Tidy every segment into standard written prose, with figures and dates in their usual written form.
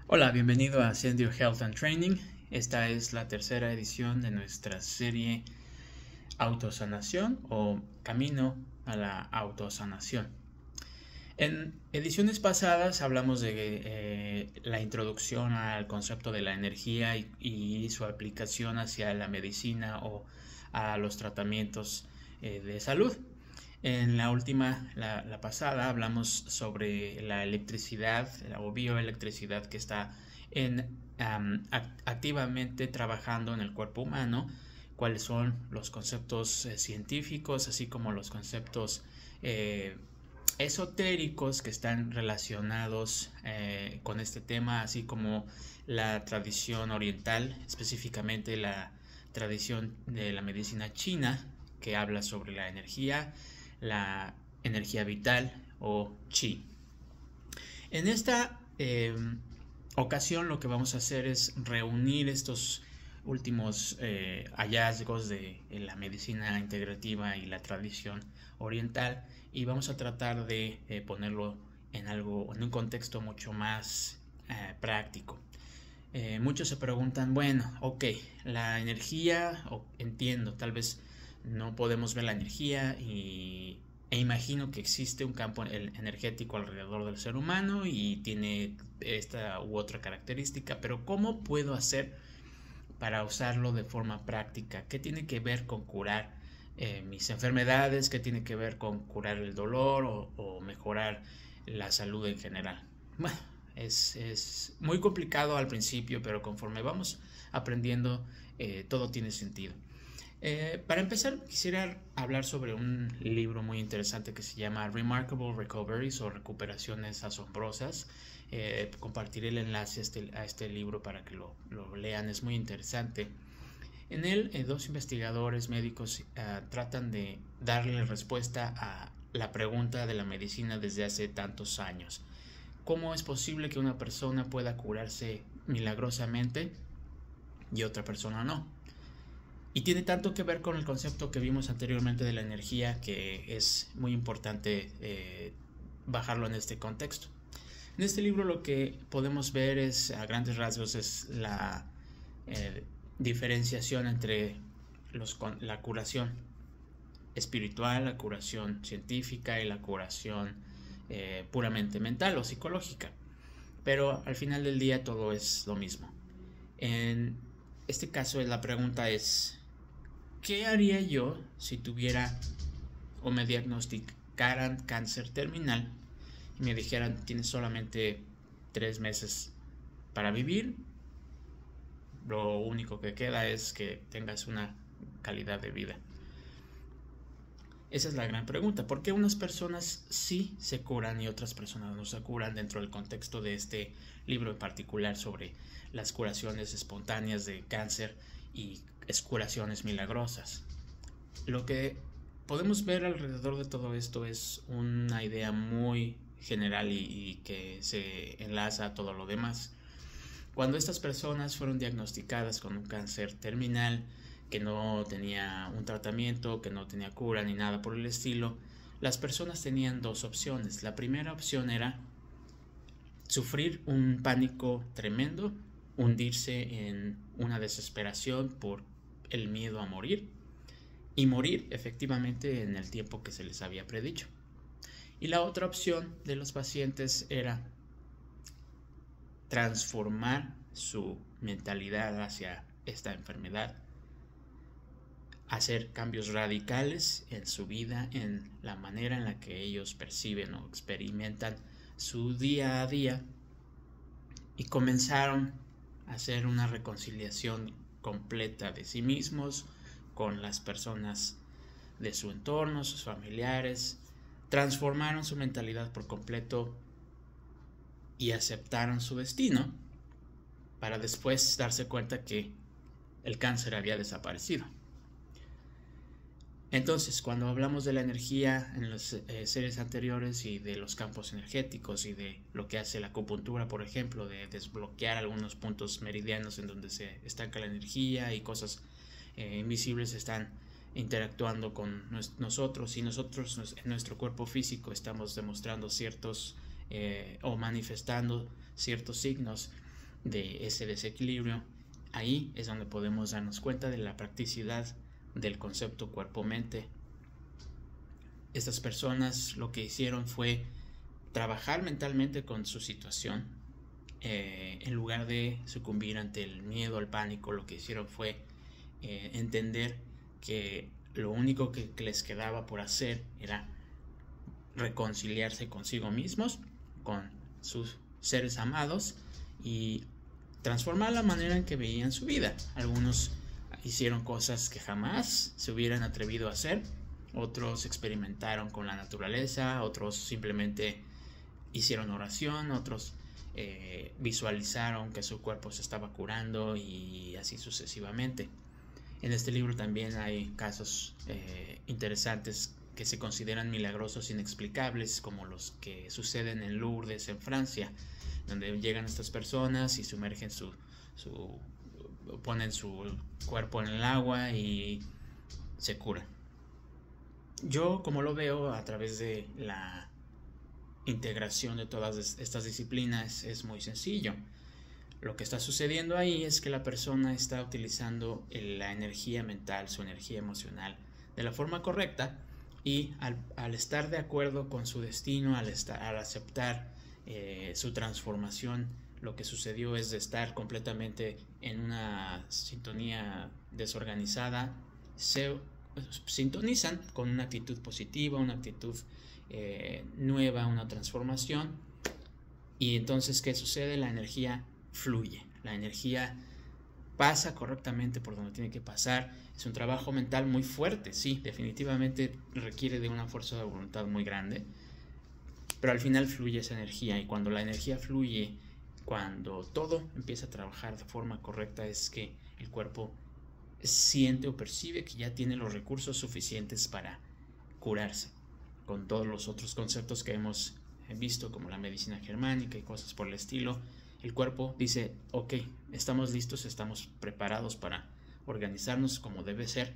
Hola, bienvenido a Send Your Health and Training. Esta es la tercera edición de nuestra serie Autosanación o Camino a la Autosanación. En ediciones pasadas hablamos de la introducción al concepto de la energía y su aplicación hacia la medicina o a los tratamientos de salud. En la última, la pasada, hablamos sobre la electricidad o bioelectricidad que está activamente trabajando en el cuerpo humano, cuáles son los conceptos científicos, así como los conceptos esotéricos que están relacionados con este tema, así como la tradición oriental, específicamente la tradición de la medicina china, que habla sobre la energía vital o chi. En esta ocasión lo que vamos a hacer es reunir estos últimos hallazgos de la medicina integrativa y la tradición oriental y vamos a tratar de ponerlo en un contexto mucho más práctico. Muchos se preguntan, bueno, ok, la energía, entiendo, tal vez no podemos ver la energía e imagino que existe un campo energético alrededor del ser humano y tiene esta u otra característica, pero ¿cómo puedo hacer para usarlo de forma práctica? ¿Qué tiene que ver con curar mis enfermedades? ¿Qué tiene que ver con curar el dolor o mejorar la salud en general? Bueno, es muy complicado al principio, pero conforme vamos aprendiendo, todo tiene sentido. Para empezar, quisiera hablar sobre un libro muy interesante que se llama Remarkable Recoveries o Recuperaciones Asombrosas. Compartiré el enlace a este libro para que lo lean, es muy interesante. En él, dos investigadores médicos tratan de darle respuesta a la pregunta de la medicina desde hace tantos años. ¿Cómo es posible que una persona pueda curarse milagrosamente y otra persona no? Y tiene tanto que ver con el concepto que vimos anteriormente de la energía que es muy importante bajarlo en este contexto. En este libro lo que podemos ver es, a grandes rasgos, es la diferenciación entre la curación espiritual, la curación científica y la curación puramente mental o psicológica. Pero al final del día todo es lo mismo. En este caso la pregunta es, ¿qué haría yo si tuviera o me diagnosticaran cáncer terminal y me dijeran tienes solamente 3 meses para vivir? Lo único que queda es que tengas una calidad de vida. Esa es la gran pregunta. ¿Por qué unas personas sí se curan y otras personas no se curan dentro del contexto de este libro en particular sobre las curaciones espontáneas de cáncer y curaciones milagrosas? Lo que podemos ver alrededor de todo esto es una idea muy general y que se enlaza a todo lo demás. Cuando estas personas fueron diagnosticadas con un cáncer terminal que no tenía un tratamiento, que no tenía cura ni nada por el estilo, las personas tenían dos opciones. La primera opción era sufrir un pánico tremendo, hundirse en una desesperación por el miedo a morir y morir efectivamente en el tiempo que se les había predicho. Y la otra opción de los pacientes era transformar su mentalidad hacia esta enfermedad, hacer cambios radicales en su vida, en la manera en la que ellos perciben o experimentan su día a día, y comenzaron a hacer una reconciliación completa de sí mismos con las personas de su entorno, sus familiares, transformaron su mentalidad por completo y aceptaron su destino para después darse cuenta que el cáncer había desaparecido. Entonces, cuando hablamos de la energía en las series anteriores y de los campos energéticos y de lo que hace la acupuntura, por ejemplo, de desbloquear algunos puntos meridianos en donde se estanca la energía y cosas invisibles están interactuando con nosotros y nosotros en nuestro cuerpo físico estamos demostrando ciertos o manifestando ciertos signos. de ese desequilibrio, ahí es donde podemos darnos cuenta de la practicidad del concepto cuerpo-mente. Estas personas lo que hicieron fue trabajar mentalmente con su situación. En lugar de sucumbir ante el miedo, el pánico, lo que hicieron fue entender que lo único que les quedaba por hacer era reconciliarse consigo mismos, con sus seres amados, y transformar la manera en que veían su vida. Algunos hicieron cosas que jamás se hubieran atrevido a hacer, otros experimentaron con la naturaleza, otros simplemente hicieron oración, otros visualizaron que su cuerpo se estaba curando, y así sucesivamente. En este libro también hay casos interesantes que se consideran milagrosos inexplicables, como los que suceden en Lourdes, en Francia, donde llegan estas personas y sumergen ponen su cuerpo en el agua y se curan. Yo, como lo veo a través de la integración de todas estas disciplinas, es muy sencillo. Lo que está sucediendo ahí es que la persona está utilizando la energía mental, su energía emocional, de la forma correcta, y al estar de acuerdo con su destino, al aceptar su transformación, lo que sucedió es de estar completamente en una sintonía desorganizada, se sintonizan con una actitud positiva, una actitud nueva, una transformación, y entonces ¿qué sucede? La energía fluye, la energía pasa correctamente por donde tiene que pasar. Es un trabajo mental muy fuerte, sí, definitivamente requiere de una fuerza de voluntad muy grande, pero al final fluye esa energía, y cuando la energía fluye, cuando todo empieza a trabajar de forma correcta, es que el cuerpo siente o percibe que ya tiene los recursos suficientes para curarse. Con todos los otros conceptos que hemos visto, como la medicina germánica y cosas por el estilo, el cuerpo dice, ok, estamos listos, estamos preparados para organizarnos como debe ser.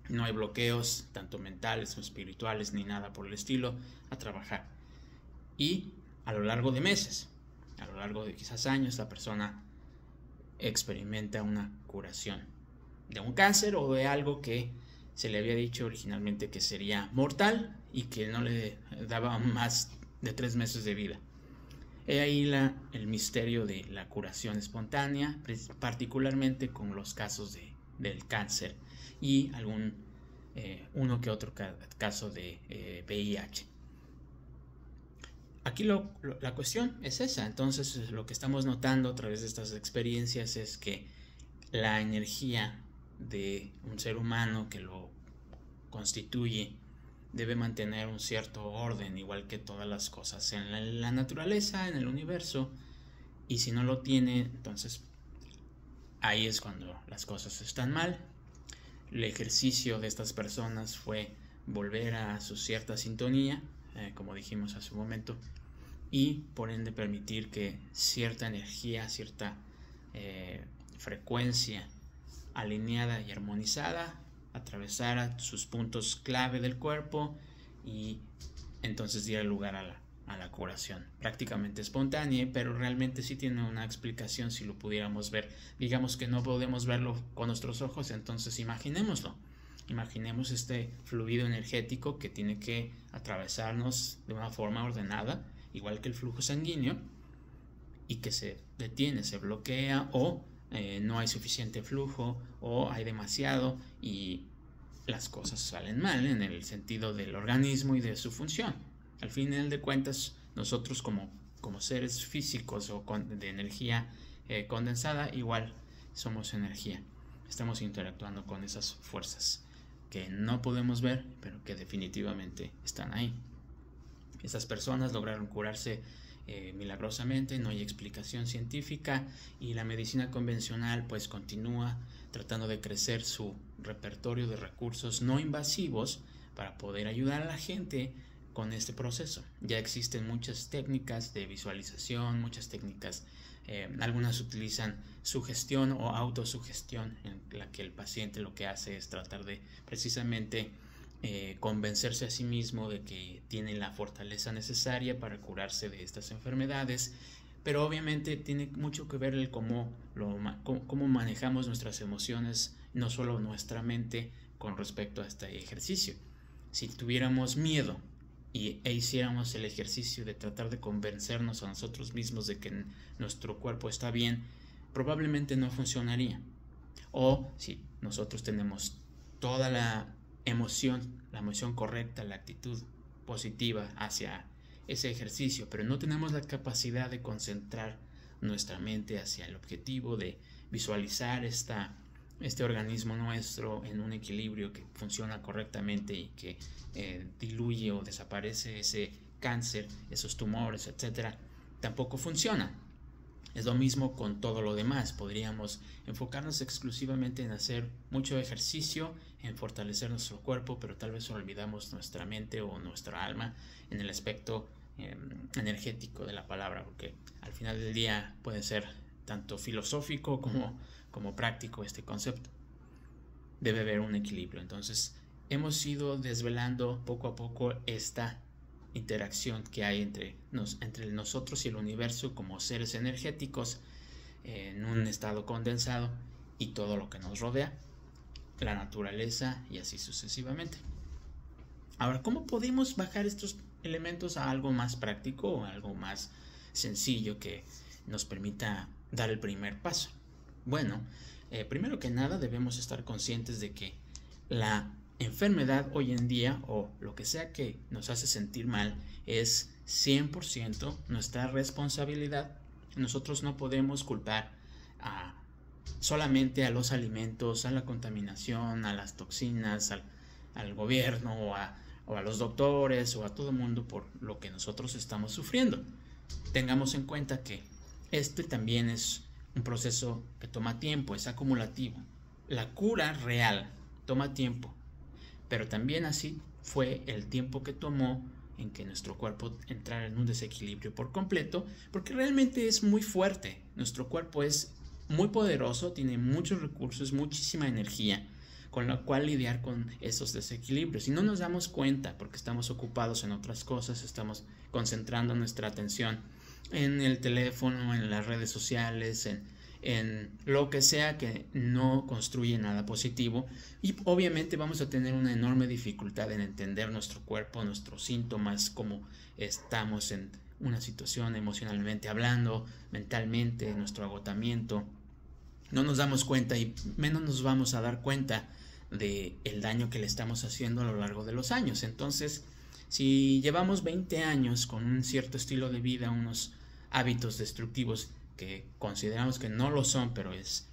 No hay bloqueos, tanto mentales o espirituales, ni nada por el estilo, a trabajar. Y a lo largo de meses, a lo largo de quizás años, la persona experimenta una curación de un cáncer o de algo que se le había dicho originalmente que sería mortal y que no le daba más de 3 meses de vida. He ahí el misterio de la curación espontánea, particularmente con los casos del cáncer y uno que otro caso de VIH. Aquí la cuestión es esa. Entonces, lo que estamos notando a través de estas experiencias es que la energía de un ser humano que lo constituye debe mantener un cierto orden, igual que todas las cosas en la naturaleza, en el universo, y si no lo tiene, entonces ahí es cuando las cosas están mal. El ejercicio de estas personas fue volver a su cierta sintonía, como dijimos hace un momento, y por ende permitir que cierta energía, cierta frecuencia alineada y armonizada atravesara sus puntos clave del cuerpo, y entonces diera lugar a la curación prácticamente espontánea, pero realmente sí tiene una explicación si lo pudiéramos ver. Digamos que no podemos verlo con nuestros ojos, entonces imaginémoslo. Imaginemos este fluido energético que tiene que atravesarnos de una forma ordenada, igual que el flujo sanguíneo, y que se detiene, se bloquea, o no hay suficiente flujo, o hay demasiado y las cosas salen mal en el sentido del organismo y de su función. Al final de cuentas, nosotros como seres físicos o de energía condensada, igual somos energía. Estamos interactuando con esas fuerzas que no podemos ver, pero que definitivamente están ahí. Esas personas lograron curarse milagrosamente, no hay explicación científica, y la medicina convencional pues continúa tratando de crecer su repertorio de recursos no invasivos para poder ayudar a la gente con este proceso. Ya existen muchas técnicas de visualización, muchas técnicas, algunas utilizan sugestión o autosugestión, en la que el paciente lo que hace es tratar de precisamente convencerse a sí mismo de que tiene la fortaleza necesaria para curarse de estas enfermedades, pero obviamente tiene mucho que ver el cómo manejamos nuestras emociones, no solo nuestra mente, con respecto a este ejercicio. Si tuviéramos miedo e hiciéramos el ejercicio de tratar de convencernos a nosotros mismos de que nuestro cuerpo está bien, probablemente no funcionaría. O si nosotros tenemos toda la emoción correcta, la actitud positiva hacia ese ejercicio, pero no tenemos la capacidad de concentrar nuestra mente hacia el objetivo de visualizar este organismo nuestro en un equilibrio que funciona correctamente y que diluye o desaparece ese cáncer, esos tumores, etcétera, tampoco funciona. Es lo mismo con todo lo demás. Podríamos enfocarnos exclusivamente en hacer mucho ejercicio, en fortalecer nuestro cuerpo, pero tal vez olvidamos nuestra mente o nuestra alma en el aspecto energético de la palabra, porque al final del día puede ser tanto filosófico como práctico este concepto. Debe haber un equilibrio. Entonces hemos ido desvelando poco a poco esta interacción que hay entre nosotros y el universo como seres energéticos en un estado condensado y todo lo que nos rodea, la naturaleza y así sucesivamente. Ahora, ¿cómo podemos bajar estos elementos a algo más práctico o algo más sencillo que nos permita dar el primer paso? Bueno, primero que nada debemos estar conscientes de que la enfermedad hoy en día, o lo que sea que nos hace sentir mal, es 100% nuestra responsabilidad. Nosotros no podemos culpar solamente a los alimentos, a la contaminación, a las toxinas, al gobierno o a los doctores o a todo el mundo por lo que nosotros estamos sufriendo. Tengamos en cuenta que este también es un proceso que toma tiempo, es acumulativo. La cura real toma tiempo, pero también así fue el tiempo que tomó en que nuestro cuerpo entrara en un desequilibrio por completo, porque realmente es muy fuerte. Nuestro cuerpo es muy poderoso, tiene muchos recursos, muchísima energía, con la cual lidiar con esos desequilibrios. Y no nos damos cuenta porque estamos ocupados en otras cosas, estamos concentrando nuestra atención en el teléfono, en las redes sociales, en lo que sea que no construye nada positivo, y obviamente vamos a tener una enorme dificultad en entender nuestro cuerpo, nuestros síntomas, cómo estamos en una situación emocionalmente hablando, mentalmente, nuestro agotamiento. No nos damos cuenta y menos nos vamos a dar cuenta de el daño que le estamos haciendo a lo largo de los años. Entonces, si llevamos 20 años con un cierto estilo de vida, unos hábitos destructivos que consideramos que no lo son, pero es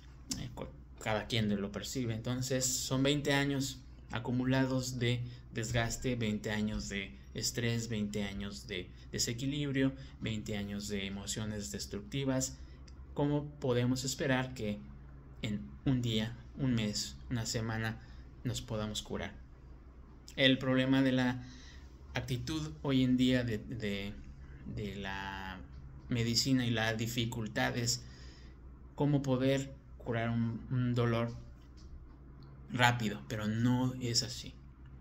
cada quien lo percibe, entonces son 20 años acumulados de desgaste, 20 años de estrés, 20 años de desequilibrio, 20 años de emociones destructivas. ¿Cómo podemos esperar que en un día, un mes, una semana nos podamos curar? El problema de la actitud hoy en día de la medicina y la dificultad es cómo poder curar un dolor rápido, pero no es así.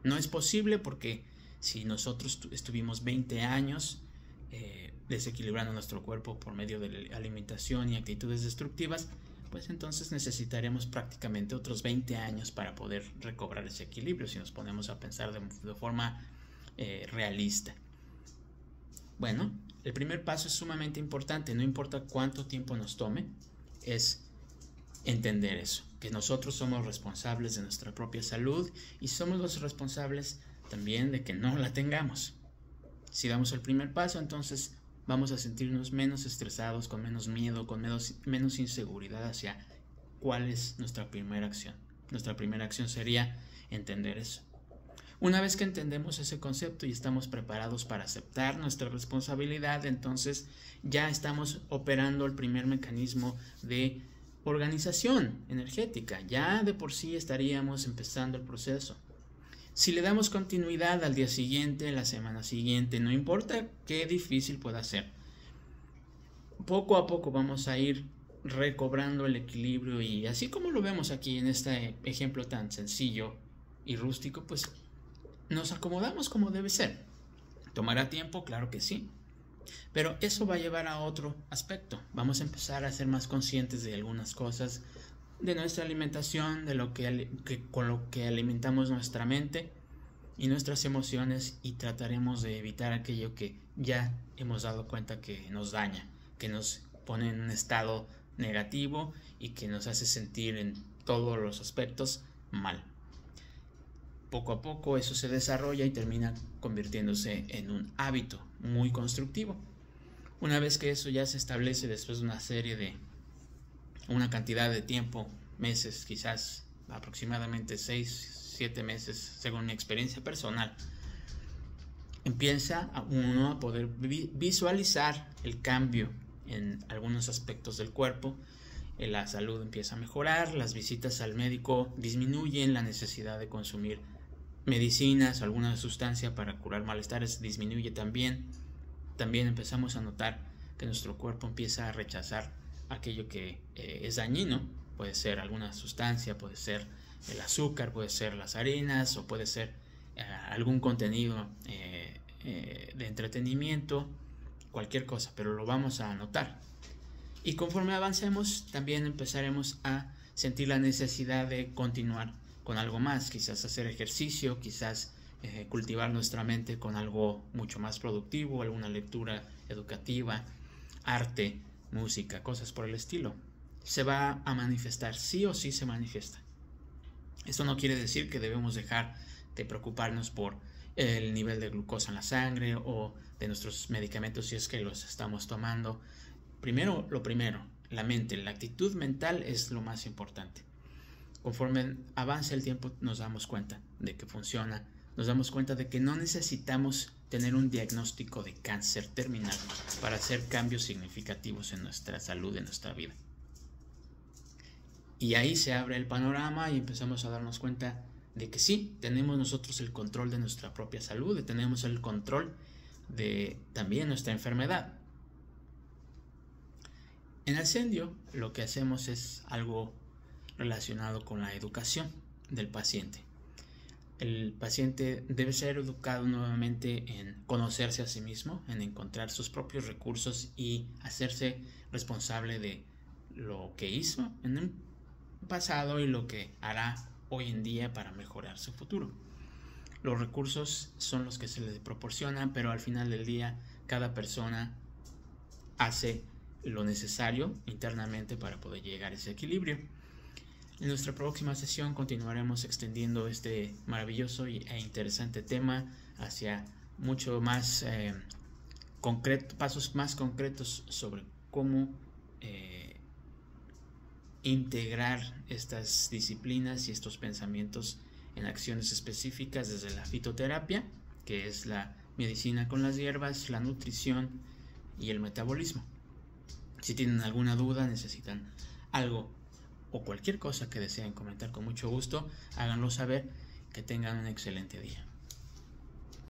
No es posible porque si nosotros estuvimos 20 años desequilibrando nuestro cuerpo por medio de la alimentación y actitudes destructivas, pues entonces necesitaremos prácticamente otros 20 años para poder recobrar ese equilibrio si nos ponemos a pensar de forma realista. Bueno, el primer paso es sumamente importante, no importa cuánto tiempo nos tome, es entender eso, que nosotros somos responsables de nuestra propia salud y somos los responsables también de que no la tengamos. Si damos el primer paso, entonces vamos a sentirnos menos estresados, con menos miedo, con menos inseguridad hacia cuál es nuestra primera acción. Nuestra primera acción sería entender eso. Una vez que entendemos ese concepto y estamos preparados para aceptar nuestra responsabilidad, entonces ya estamos operando el primer mecanismo de organización energética. Ya de por sí estaríamos empezando el proceso. Si le damos continuidad al día siguiente, la semana siguiente, no importa qué difícil pueda ser, poco a poco vamos a ir recobrando el equilibrio, y así como lo vemos aquí en este ejemplo tan sencillo y rústico, pues nos acomodamos como debe ser. ¿Tomará tiempo? Claro que sí, Pero eso va a llevar a otro aspecto. Vamos a empezar a ser más conscientes de algunas cosas, de nuestra alimentación, de con lo que alimentamos nuestra mente y nuestras emociones, y trataremos de evitar aquello que ya hemos dado cuenta que nos daña, que nos pone en un estado negativo y que nos hace sentir en todos los aspectos mal. Poco a poco eso se desarrolla y termina convirtiéndose en un hábito muy constructivo. Una vez que eso ya se establece después de una cantidad de tiempo, meses, quizás aproximadamente 6-7 meses, según mi experiencia personal, empieza uno a poder visualizar el cambio en algunos aspectos del cuerpo. La salud empieza a mejorar, las visitas al médico disminuyen, la necesidad de consumir medicinas o alguna sustancia para curar malestares disminuye también. También empezamos a notar que nuestro cuerpo empieza a rechazar aquello que es dañino. Puede ser alguna sustancia, puede ser el azúcar, puede ser las harinas, o puede ser algún contenido de entretenimiento, cualquier cosa, pero lo vamos a notar. Y conforme avancemos, también empezaremos a sentir la necesidad de continuar con algo más, quizás hacer ejercicio, quizás cultivar nuestra mente con algo mucho más productivo, alguna lectura educativa, arte, música, cosas por el estilo. Se va a manifestar, sí o sí se manifiesta. Esto no quiere decir que debemos dejar de preocuparnos por el nivel de glucosa en la sangre o de nuestros medicamentos si es que los estamos tomando. Lo primero, la mente, la actitud mental es lo más importante. Conforme avanza el tiempo nos damos cuenta de que funciona, nos damos cuenta de que no necesitamos tener un diagnóstico de cáncer terminal para hacer cambios significativos en nuestra salud, en nuestra vida. Y ahí se abre el panorama y empezamos a darnos cuenta de que sí, tenemos nosotros el control de nuestra propia salud, tenemos el control de también nuestra enfermedad. En Ascendio lo que hacemos es algo relacionado con la educación del paciente. El paciente debe ser educado nuevamente en conocerse a sí mismo, en encontrar sus propios recursos y hacerse responsable de lo que hizo en el pasado y lo que hará hoy en día para mejorar su futuro. Los recursos son los que se les proporcionan, pero al final del día cada persona hace lo necesario internamente para poder llegar a ese equilibrio. En nuestra próxima sesión continuaremos extendiendo este maravilloso e interesante tema hacia mucho más pasos más concretos sobre cómo integrar estas disciplinas y estos pensamientos en acciones específicas desde la fitoterapia, que es la medicina con las hierbas, la nutrición y el metabolismo. Si tienen alguna duda, necesitan algo o cualquier cosa que deseen comentar, con mucho gusto háganlo saber. Que tengan un excelente día.